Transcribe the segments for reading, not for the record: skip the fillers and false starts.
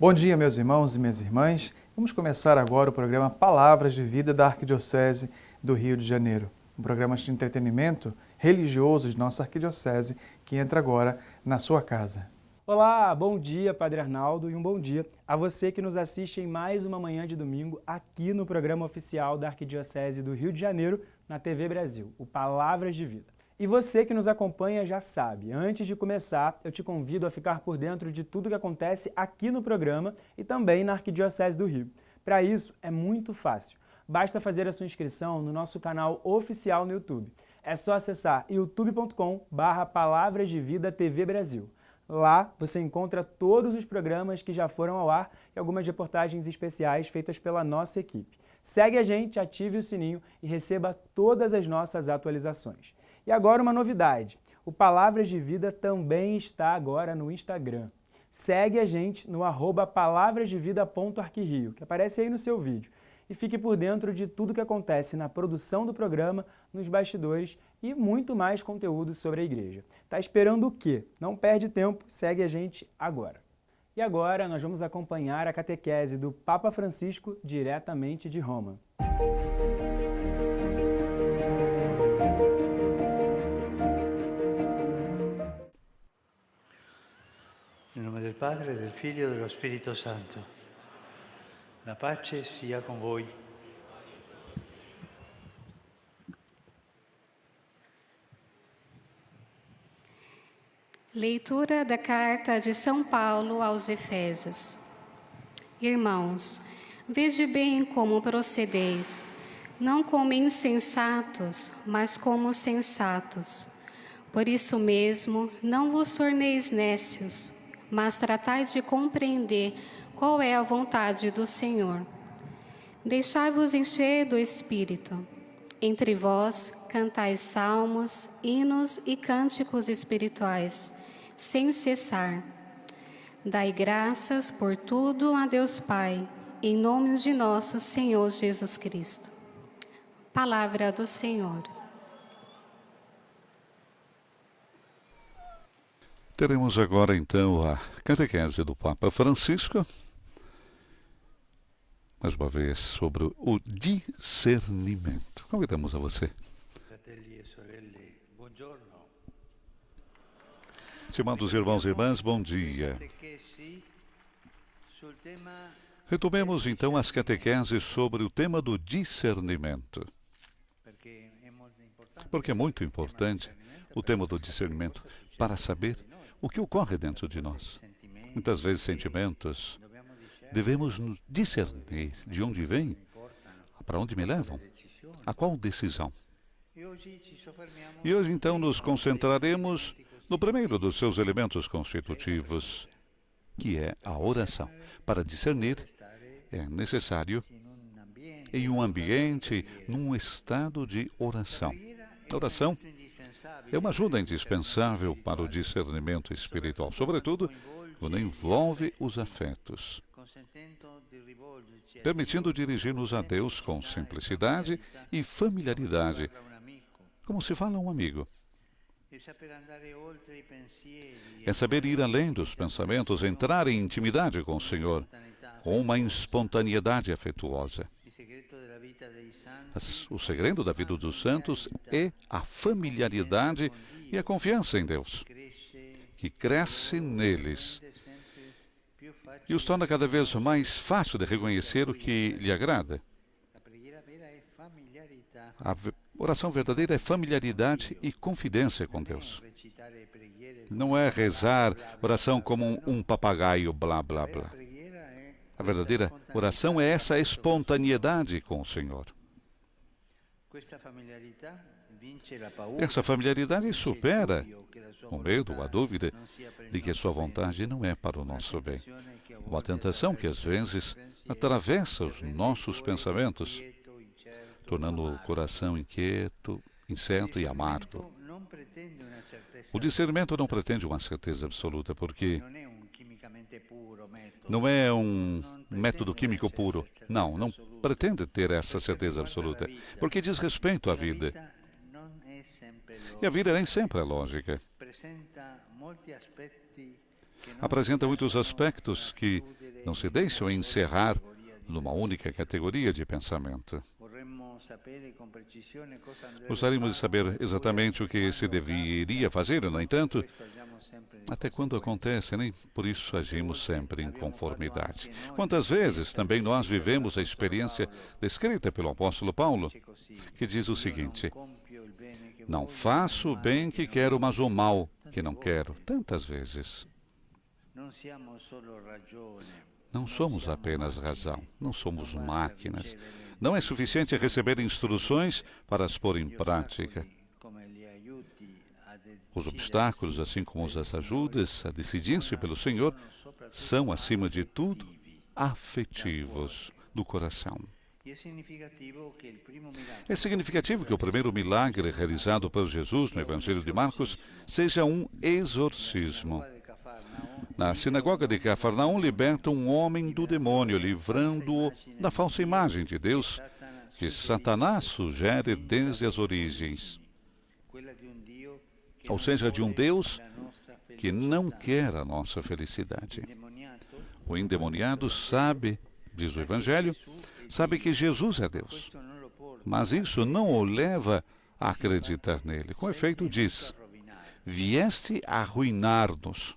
Bom dia, meus irmãos e minhas irmãs. Vamos começar agora o programa Palavras de Vida da Arquidiocese do Rio de Janeiro. Um programa de entretenimento religioso de nossa arquidiocese que entra agora na sua casa. Olá, bom dia, Padre Arnaldo, e um bom dia a você que nos assiste em mais uma manhã de domingo aqui no programa oficial da Arquidiocese do Rio de Janeiro, na TV Brasil, o Palavras de Vida. E você que nos acompanha já sabe, antes de começar, eu te convido a ficar por dentro de tudo que acontece aqui no programa e também na Arquidiocese do Rio. Para isso, é muito fácil. Basta fazer a sua inscrição no nosso canal oficial no YouTube. É só acessar youtube.com/Palavras de Vida TV Brasil. Lá você encontra todos os programas que já foram ao ar e algumas reportagens especiais feitas pela nossa equipe. Segue a gente, ative o sininho e receba todas as nossas atualizações. E agora uma novidade, o Palavras de Vida também está agora no Instagram. Segue a gente no @palavrasdevida.arquirio, que aparece aí no seu vídeo. E fique por dentro de tudo que acontece na produção do programa, nos bastidores e muito mais conteúdo sobre a igreja. Tá esperando o quê? Não perde tempo, segue a gente agora. E agora nós vamos acompanhar a catequese do Papa Francisco diretamente de Roma. Em nome del Padre, del Figlio e dello Spirito Santo. La pace sia con voi. Leitura da Carta de São Paulo aos Efésios. Irmãos, vede bem como procedeis, não como insensatos, mas como sensatos. Por isso mesmo, não vos torneis nécios, mas tratai de compreender qual é a vontade do Senhor. Deixai-vos encher do Espírito. Entre vós, cantai salmos, hinos e cânticos espirituais, sem cessar. Dai graças por tudo a Deus Pai, em nome de nosso Senhor Jesus Cristo. Palavra do Senhor. Teremos agora então a catequese do Papa Francisco, mais uma vez sobre o discernimento. Convidamos a você. Fratelli e sorelle, buongiorno. Estimados irmãos e irmãs, bom dia. Retomemos então as catequeses sobre o tema do discernimento. Porque é muito importante o tema do discernimento para saber o que ocorre dentro de nós. Muitas vezes sentimentos devemos discernir de onde vêm, para onde me levam, a qual decisão. E hoje então nos concentraremos no primeiro dos seus elementos constitutivos, que é a oração. Para discernir, é necessário em um ambiente, num estado de oração. A oração é uma ajuda indispensável para o discernimento espiritual, sobretudo quando envolve os afetos, permitindo dirigir-nos a Deus com simplicidade e familiaridade, como se fala a um amigo. É saber ir além dos pensamentos, entrar em intimidade com o Senhor, com uma espontaneidade afetuosa. O segredo da vida dos santos é a familiaridade e a confiança em Deus, que cresce neles e os torna cada vez mais fácil de reconhecer o que lhe agrada. A oração verdadeira é familiaridade e confidência com Deus. Não é rezar oração como um papagaio, blá, blá, blá. A verdadeira oração é essa espontaneidade com o Senhor. Essa familiaridade supera o medo, a dúvida de que a sua vontade não é para o nosso bem. Uma tentação que às vezes atravessa os nossos pensamentos, tornando o coração inquieto, incerto e amargo. O discernimento não pretende uma certeza absoluta, porque não é um método químico puro. Não pretende ter essa certeza absoluta, porque diz respeito à vida. E a vida nem sempre é lógica. apresenta muitos aspectos que não se deixam encerrar numa única categoria de pensamento. Gostaríamos de saber exatamente o que se deveria fazer, no entanto, até quando acontece, nem por isso agimos sempre em conformidade. Quantas vezes também nós vivemos a experiência descrita pelo apóstolo Paulo, que diz o seguinte: não faço o bem que quero, mas o mal que não quero. Tantas vezes. Não somos apenas razão, não somos máquinas. Não é suficiente receber instruções para as pôr em prática. Os obstáculos, assim como as ajudas a decidir-se pelo Senhor, são, acima de tudo, afetivos do coração. É significativo que o primeiro milagre realizado por Jesus no Evangelho de Marcos seja um exorcismo. Na sinagoga de Cafarnaum, liberta um homem do demônio, livrando-o da falsa imagem de Deus que Satanás sugere desde as origens. Ou seja, de um Deus que não quer a nossa felicidade. O endemoniado sabe, diz o Evangelho, sabe que Jesus é Deus. Mas isso não o leva a acreditar nele. Com efeito, diz: vieste a arruinar-nos.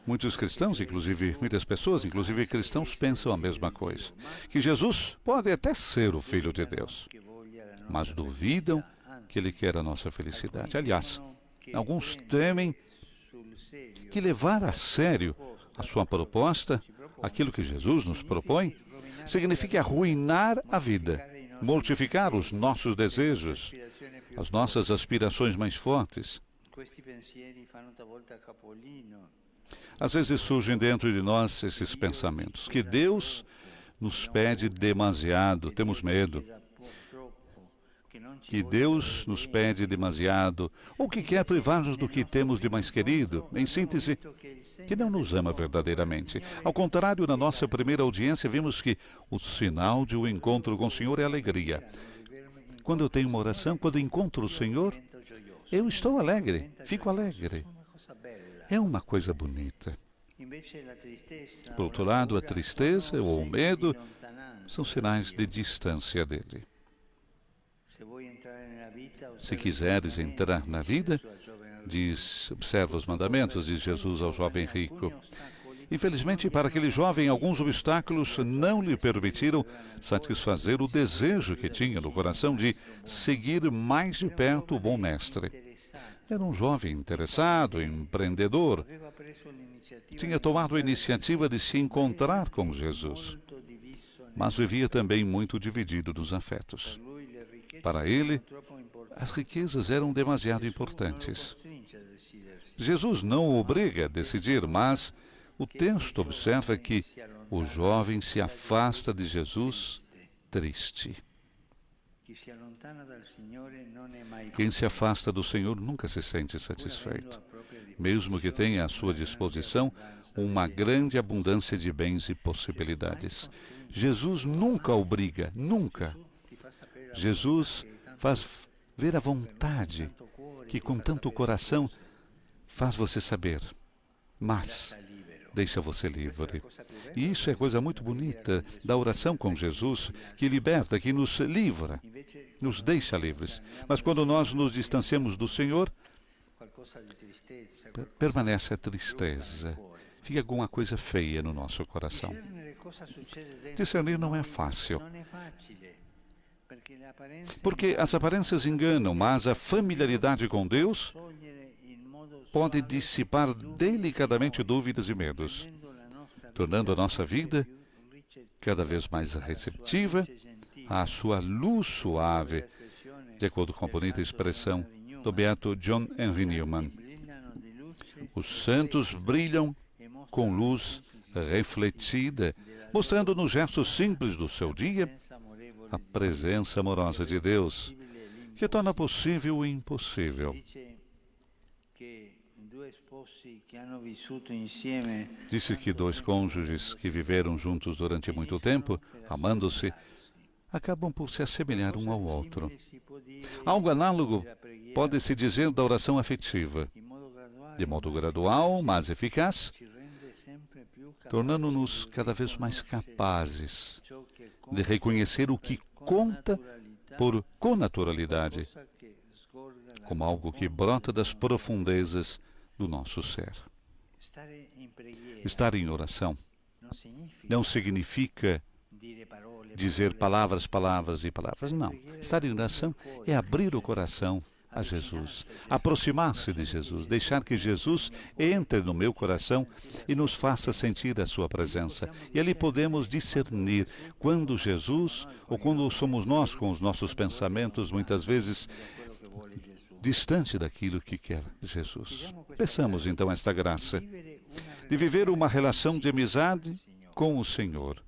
Muitos cristãos, inclusive, muitas pessoas, inclusive cristãos, pensam a mesma coisa. Que Jesus pode até ser o Filho de Deus, mas duvidam que Ele quer a nossa felicidade. Aliás, alguns temem que levar a sério a sua proposta, aquilo que Jesus nos propõe, significa arruinar a vida, mortificar os nossos desejos, as nossas aspirações mais fortes. Às vezes surgem dentro de nós esses pensamentos, que Deus nos pede demasiado, temos medo. Que Deus nos pede demasiado, ou que quer privar-nos do que temos de mais querido. Em síntese, que não nos ama verdadeiramente. Ao contrário, na nossa primeira audiência, vimos que o sinal de um encontro com o Senhor é alegria. Quando eu tenho uma oração, quando encontro o Senhor, eu estou alegre, fico alegre. É uma coisa bonita. Por outro lado, a tristeza ou o medo são sinais de distância dele. Se quiseres entrar na vida, observa os mandamentos, diz Jesus ao jovem rico. Infelizmente, para aquele jovem, alguns obstáculos não lhe permitiram satisfazer o desejo que tinha no coração de seguir mais de perto o bom mestre. Era um jovem interessado, empreendedor. Tinha tomado a iniciativa de se encontrar com Jesus, mas vivia também muito dividido nos afetos. Para ele, as riquezas eram demasiado importantes. Jesus não o obriga a decidir, mas o texto observa que o jovem se afasta de Jesus triste. Quem se afasta do Senhor nunca se sente satisfeito, mesmo que tenha à sua disposição uma grande abundância de bens e possibilidades. Jesus nunca obriga, nunca. Jesus faz ver a vontade que com tanto coração faz você saber, mas deixa você livre. E isso é coisa muito bonita da oração com Jesus, que liberta, que nos livra, nos deixa livres. Mas quando nós nos distanciamos do Senhor, permanece a tristeza. Fica alguma coisa feia no nosso coração. Discernir não é fácil, porque as aparências enganam, mas a familiaridade com Deus pode dissipar delicadamente dúvidas e medos, tornando a nossa vida cada vez mais receptiva à sua luz suave, de acordo com a bonita expressão do beato John Henry Newman. Os santos brilham com luz refletida, mostrando nos gestos simples do seu dia a presença amorosa de Deus, que torna possível o impossível. Disse que dois cônjuges que viveram juntos durante muito tempo, amando-se, acabam por se assemelhar um ao outro. Algo análogo pode-se dizer da oração afetiva. De modo gradual, mas eficaz, tornando-nos cada vez mais capazes de reconhecer o que conta com naturalidade, como algo que brota das profundezas do nosso ser. Estar em oração não significa dizer palavras, palavras e palavras, não. Estar em oração é abrir o coração a Jesus, aproximar-se de Jesus, deixar que Jesus entre no meu coração e nos faça sentir a sua presença. E ali podemos discernir quando Jesus, ou quando somos nós com os nossos pensamentos, muitas vezes distante daquilo que quer Jesus. Peçamos então esta graça de viver uma relação de amizade com o Senhor,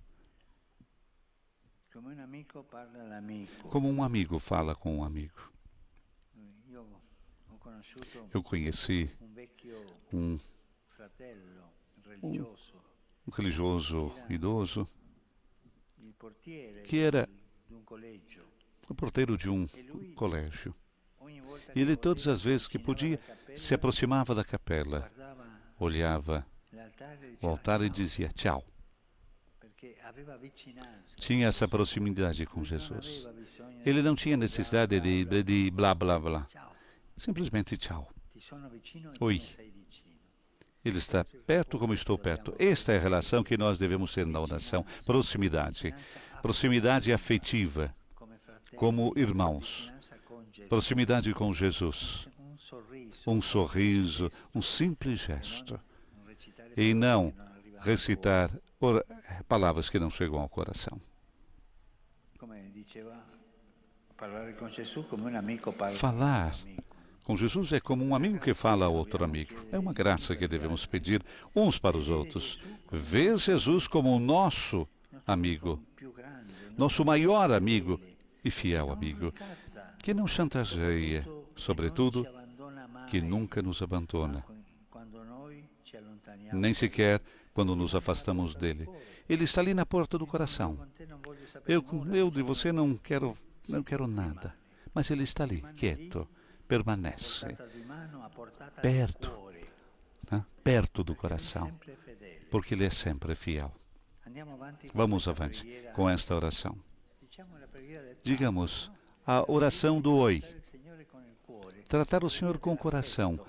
como um amigo fala com um amigo. Eu conheci um religioso idoso que era o porteiro de um colégio. E ele, todas as vezes que podia, se aproximava da capela, olhava o altar e dizia tchau. Tinha essa proximidade com Jesus. Ele não tinha necessidade de blá, blá, blá. Simplesmente tchau. Oi. Ele está perto como estou perto. Esta é a relação que nós devemos ter na oração. Proximidade. Proximidade afetiva, como irmãos. Proximidade com Jesus. Um sorriso, um simples gesto. E não recitar palavras que não chegam ao coração. Falar com Jesus é como um amigo que fala a outro amigo. É uma graça que devemos pedir uns para os outros. Ver Jesus como o nosso amigo, nosso maior amigo e fiel amigo, que não chantageia, sobretudo, que nunca nos abandona, nem sequer quando nos afastamos dele. Ele está ali na porta do coração. Eu de você não quero nada, mas ele está ali, quieto, permanece, perto, né? Perto do coração, porque ele é sempre fiel. Vamos avante com esta oração. Digamos, a oração do oi. Tratar o Senhor com o coração.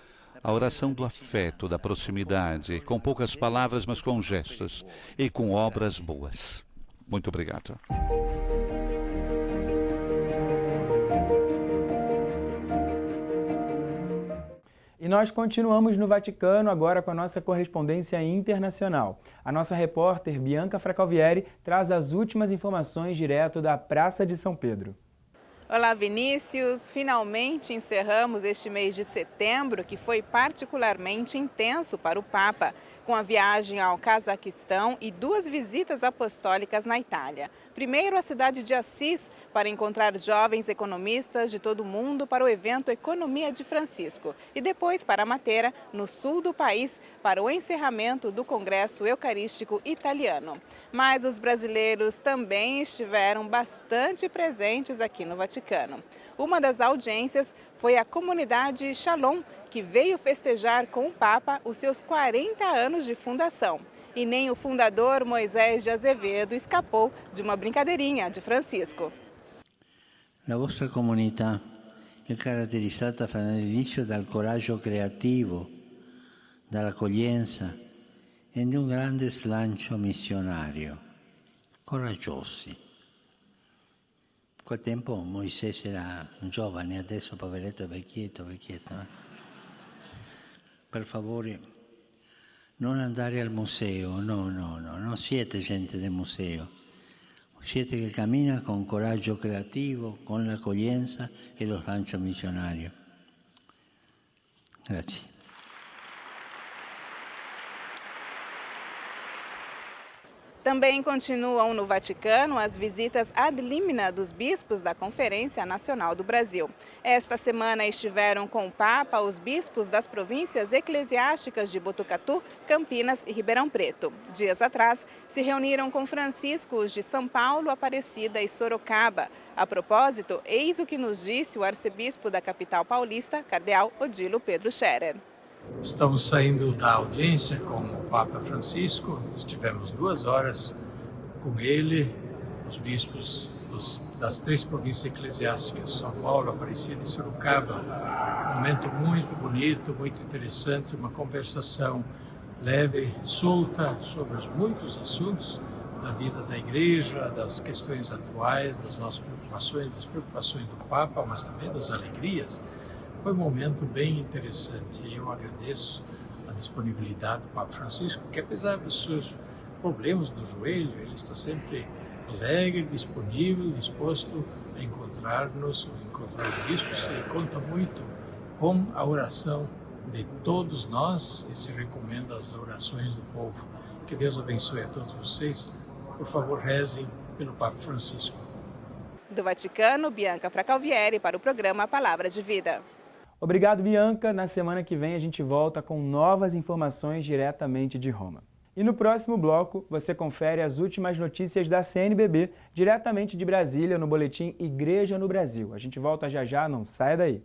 A oração do afeto, da proximidade, com poucas palavras, mas com gestos e com obras boas. Muito obrigado. E nós continuamos no Vaticano agora com a nossa correspondência internacional. A nossa repórter Bianca Fracalvieri traz as últimas informações direto da Praça de São Pedro. Olá, Vinícius! Finalmente encerramos este mês de setembro, que foi particularmente intenso para o Papa, com a viagem ao Cazaquistão e 2 visitas apostólicas na Itália. Primeiro, à cidade de Assis, para encontrar jovens economistas de todo o mundo para o evento Economia de Francisco. E depois para Matera, no sul do país, para o encerramento do Congresso Eucarístico Italiano. Mas os brasileiros também estiveram bastante presentes aqui no Vaticano. Uma das audiências foi a comunidade Shalom, que veio festejar com o Papa os seus 40 anos de fundação. E nem o fundador Moisés de Azevedo escapou de uma brincadeirinha de Francisco. La vostra comunità è caratterizzata dall'inizio dal coraggio creativo, dall'accoglienza e di un grande slancio missionario. Coraggiosi. In quel tempo Moisés era un giovane, adesso poveretto vecchietto. Per favore, non andare al museo, no, non siete gente del museo. Siete che cammina con coraggio creativo, con l'accoglienza e lo slancio missionario. Grazie. Também continuam no Vaticano as visitas ad limina dos bispos da Conferência Nacional do Brasil. Esta semana estiveram com o Papa os bispos das províncias eclesiásticas de Botucatu, Campinas e Ribeirão Preto. Dias atrás, se reuniram com Francisco os de São Paulo, Aparecida e Sorocaba. A propósito, eis o que nos disse o arcebispo da capital paulista, cardeal Odilo Pedro Scherer. Estamos saindo da audiência com o Papa Francisco, estivemos 2 horas com ele, os bispos das 3 províncias eclesiásticas, São Paulo, Aparecida e Sorocaba. Um momento muito bonito, muito interessante, uma conversação leve, solta sobre muitos assuntos da vida da igreja, das questões atuais, das nossas preocupações, das preocupações do Papa, mas também das alegrias. Foi um momento bem interessante e eu agradeço a disponibilidade do Papa Francisco, que apesar dos seus problemas no joelho, ele está sempre alegre, disponível, disposto a encontrar-nos, encontrar os bispos. Ele conta muito com a oração de todos nós e se recomenda as orações do povo. Que Deus abençoe a todos vocês. Por favor, rezem pelo Papa Francisco. Do Vaticano, Bianca Fracalvieri para o programa Palavras de Vida. Obrigado, Bianca. Na semana que vem a gente volta com novas informações diretamente de Roma. E no próximo bloco você confere as últimas notícias da CNBB diretamente de Brasília no boletim Igreja no Brasil. A gente volta já já, não saia daí.